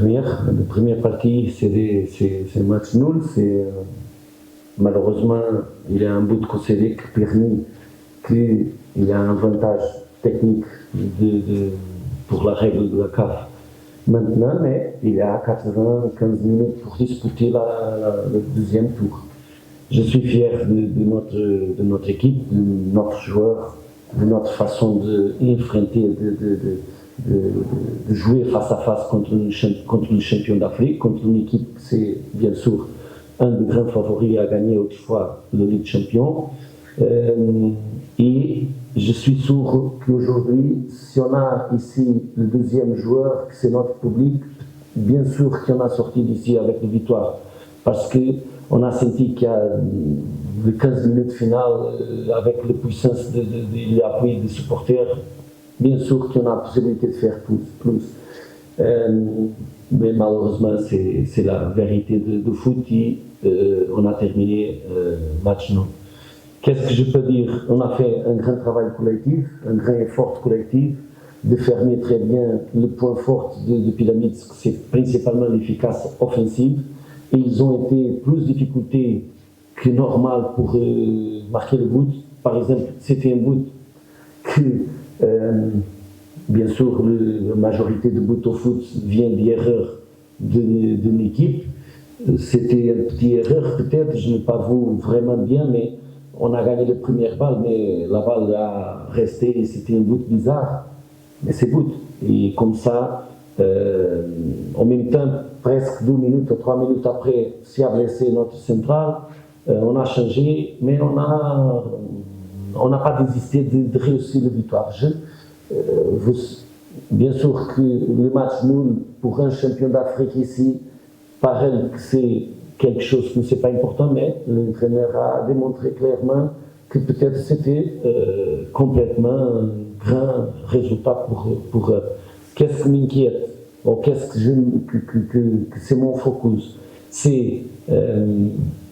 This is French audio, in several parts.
La première partie, c'est un match nul. Malheureusement, il y a un but concédé qui permet qu'il y a un avantage technique pour la règle de la CAF maintenant, mais il y a 95 minutes pour disputer le deuxième tour. Je suis fier de notre équipe, de notre joueur, de notre façon d'enfronter, de jouer face à face contre le champion d'Afrique, contre une équipe qui c'est bien sûr un des grands favoris à gagner autrefois le Ligue des Champions. Et je suis sûr qu'aujourd'hui, si on a ici le deuxième joueur, que c'est notre public, bien sûr qu'on a sorti d'ici avec une victoire. Parce qu'on a senti qu'il y a les 15 minutes finales, avec la puissance de l'appui des supporters, bien sûr qu'on a la possibilité de faire plus. Mais malheureusement, c'est la vérité de foot et on a terminé match nul. Qu'est-ce que je peux dire? On a fait un grand travail collectif, un grand effort collectif, de fermer très bien le point fort de Pyramide, c'est principalement l'efficace offensive. Et ils ont été plus difficultés que normal pour marquer le but. Par exemple, c'était un but que, bien sûr, la majorité de buts au foot vient d'erreurs d'une équipe. C'était une petite erreur peut-être, je n'ai pas vu vraiment bien, mais on a gagné la première balle, mais la balle a resté, c'était un but bizarre, mais c'est but. Et comme ça, en même temps, presque 2 minutes ou 3 minutes après, s'y a blessé notre central, on a changé, mais on n'a pas désisté de réussir la victoire. Bien sûr que le match nul pour un champion d'Afrique ici, paraît que c'est quelque chose qui ne c'est pas important, mais l'entraîneur a démontré clairement que peut-être c'était complètement un grand résultat pour qu'est-ce qui m'inquiète, ou qu'est-ce que c'est mon focus, c'est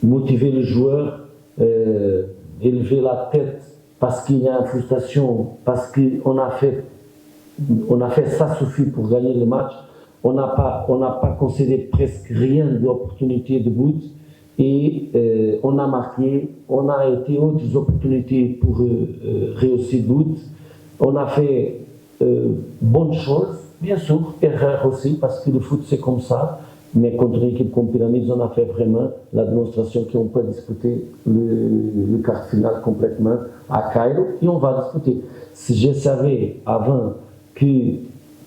motiver le joueur, élever la tête parce qu'il y a une frustration, parce qu'on a fait ça suffit pour gagner le match. On n'a pas concédé presque rien d'opportunité de but et on a marqué, on a été autres opportunités pour réussir le but. On a fait bonnes choses, bien sûr, erreurs aussi, parce que le foot c'est comme ça, mais contre une équipe comme Pyramids, on a fait vraiment la démonstration qu'on peut disputer le quart final complètement à Cairo et on va disputer. Si je savais avant que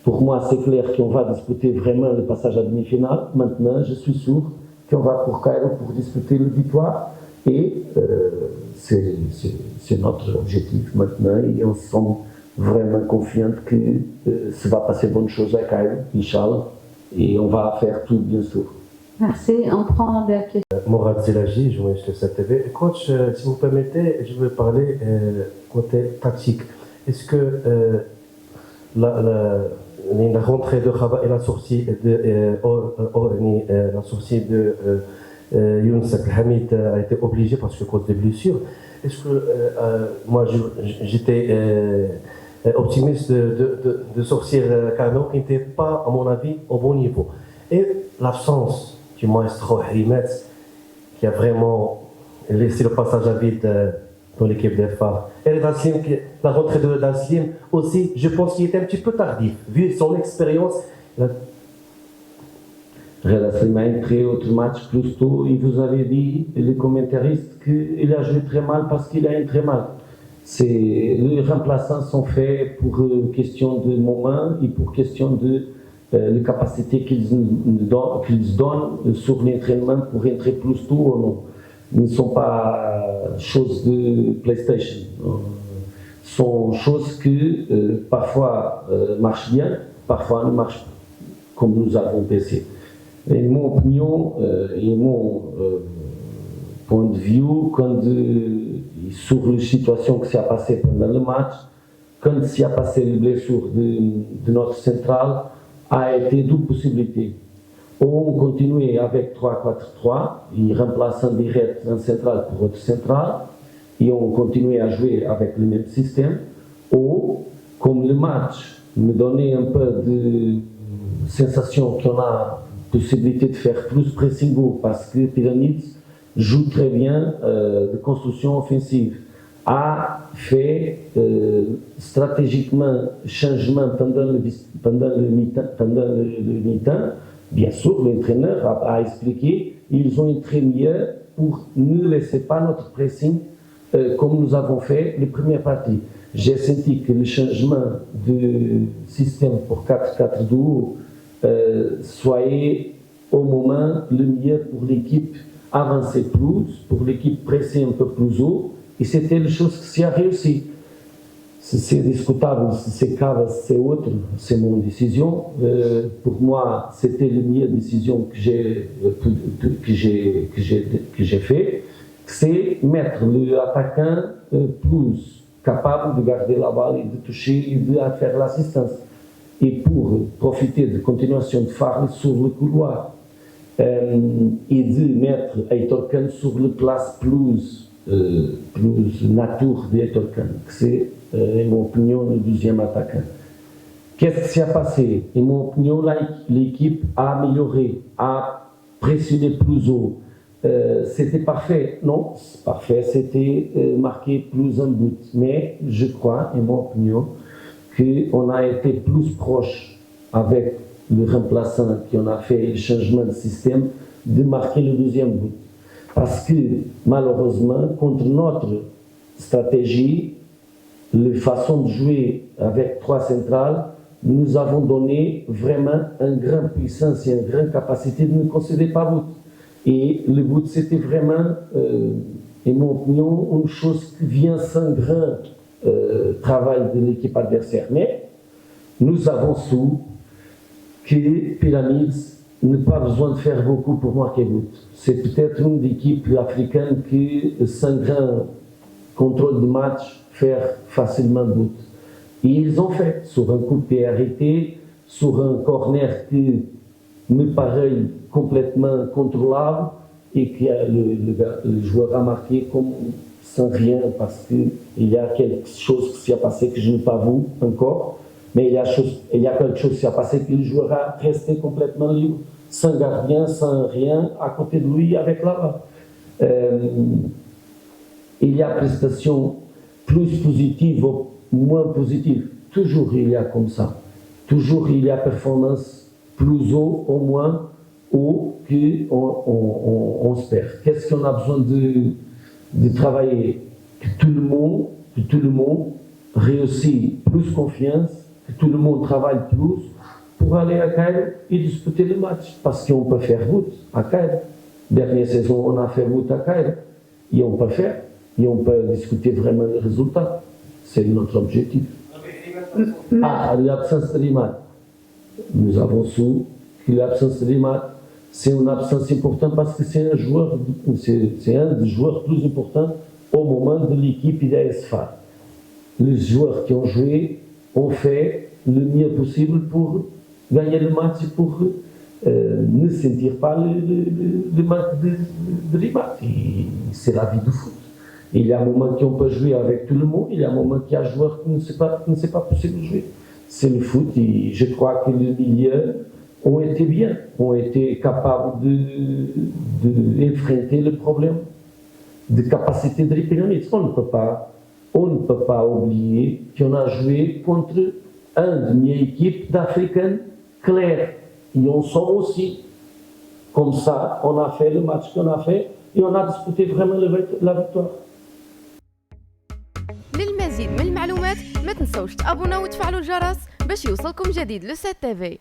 pour moi, c'est clair qu'on va disputer vraiment le passage à demi-finale. Maintenant, je suis sûr qu'on va pour Cairo pour disputer le victoire. Et c'est notre objectif maintenant. Et on se sent vraiment confiant que ça va passer bonne chose à Cairo, Inch'Allah. Et on va faire tout, bien sûr. Merci. On prend la question. Morad Zelaji, journaliste de cette TV. Coach, si vous permettez, je veux parler côté tactique. Est-ce que la rentrée de Rabat et la sortie de Younes Abdelhamid a été obligée parce que cause des blessures. Est-ce que moi j'étais optimiste de sortir Kano qui n'était pas, à mon avis, au bon niveau. Et l'absence du maestro Harimetz qui a vraiment laissé le passage à vide dans l'équipe des phares. Et la rentrée de Nassim aussi, je pense qu'il était un petit peu tardif, vu son expérience. Nassim a entré au match plus tôt et vous avez dit, les commentaristes, qu'il a joué très mal parce qu'il a entré mal. Les remplaçants sont faits pour question de moment et pour question de la capacité qu'ils donnent sur l'entraînement pour entrer plus tôt ou non. Ils ne sont pas choses de PlayStation. Sont choses que parfois marchent bien, parfois ne marchent pas, comme nous avons pensé. Et mon opinion et mon point de vue, sur la situation qui s'est passée pendant le match, quand s'est passé la blessure de notre centrale, a été deux possibilités. Ou on continuait avec 3-4-3, et remplaçant direct un central pour autre central, et on continuait à jouer avec le même système, ou comme le match me donnait un peu sensation qu'on a possibilité de faire plus pressing haut parce que Pyramids joue très bien de construction offensive. A fait stratégiquement changement pendant le mi-temps. Bien sûr, l'entraîneur a expliqué, ils ont été mieux pour ne laisser pas notre pressing comme nous avons fait les premières parties. J'ai senti que le changement de système pour 4-4-2 soit au moment le mieux pour l'équipe avancer plus, pour l'équipe presser un peu plus haut, et c'était la chose qui a réussi. Si c'est discutable, si c'est Cavas, c'est autre, c'est mon décision. Pour moi, c'était la meilleure décision que j'ai fait, c'est mettre l'attaquant plus capable de garder la balle et de toucher et de faire l'assistance. Et pour profiter de continuation de Farley sur le couloir et de mettre Heitor Kane sur la place plus nature de Heitor Kane, que c'est, en mon opinion, le deuxième attaquant. Qu'est-ce qui s'est passé? En mon opinion, l'équipe a amélioré, a pressionné plus haut. C'était parfait? Non, parfait, c'était marqué plus un but. Mais je crois, en mon opinion, qu'on a été plus proche avec le remplaçant qui en a fait le changement de système de marquer le deuxième but. Parce que malheureusement, contre notre stratégie, la façon de jouer avec 3 centrales, nous avons donné vraiment une grande puissance et une grande capacité de ne concéder pas but. Et le but, c'était vraiment, en mon opinion, une chose qui vient sans grand travail de l'équipe adversaire. Mais nous avons su que Pyramids n'a pas besoin de faire beaucoup pour marquer but. C'est peut-être une équipe africaine qui, sans grand contrôle de match, fait facilement but. Et ils ont fait, sur un coup de pied arrêté, sur un corner qui me paraît complètement contrôlable et que le joueur a marqué comme sans rien parce qu'il y a quelque chose qui s'est passé que je n'ai pas vu encore, mais il y a quelque chose qui s'est passé que le joueur a resté complètement libre, sans gardien, sans rien, à côté de lui avec la balle. Il y a prestation plus positive ou moins positive. Toujours il y a comme ça. Toujours il y a performance plus haut ou moins haut qu'on se perd. Qu'est-ce qu'on a besoin de travailler? Que tout le monde réussisse plus confiance, que tout le monde travaille plus pour aller à Caire et disputer le match. Parce qu'on peut faire but à Caire. Dernière saison, on a fait but à Caire. Et on peut faire. Et on peut discuter vraiment le résultat. C'est notre objectif. L'absence de Rimat. Nous avons su que l'absence de Rimat, c'est une absence importante parce que c'est un des joueurs plus importants au moment de l'équipe d'ASFA. Les joueurs qui ont joué ont fait le mieux possible pour gagner le match et pour ne sentir pas le manque de Rimat. C'est la vie du foot. Il y a un moment qu'on peut jouer avec tout le monde, il y a un moment qu'il y a un joueur qui ne sait pas possible de jouer. C'est le foot et je crois que les milieux ont été bien, ont été capables d'enfronter le problème de capacité de Pyramids. On ne peut pas oublier qu'on a joué contre une équipe d'Africains clairs. Et on sent aussi, comme ça, on a fait le match qu'on a fait et on a disputé vraiment la victoire. للمزيد من المعلومات ما تنسوش تابوناو وتفعلوا الجرس باش يوصلكم جديد لو 7 تي في.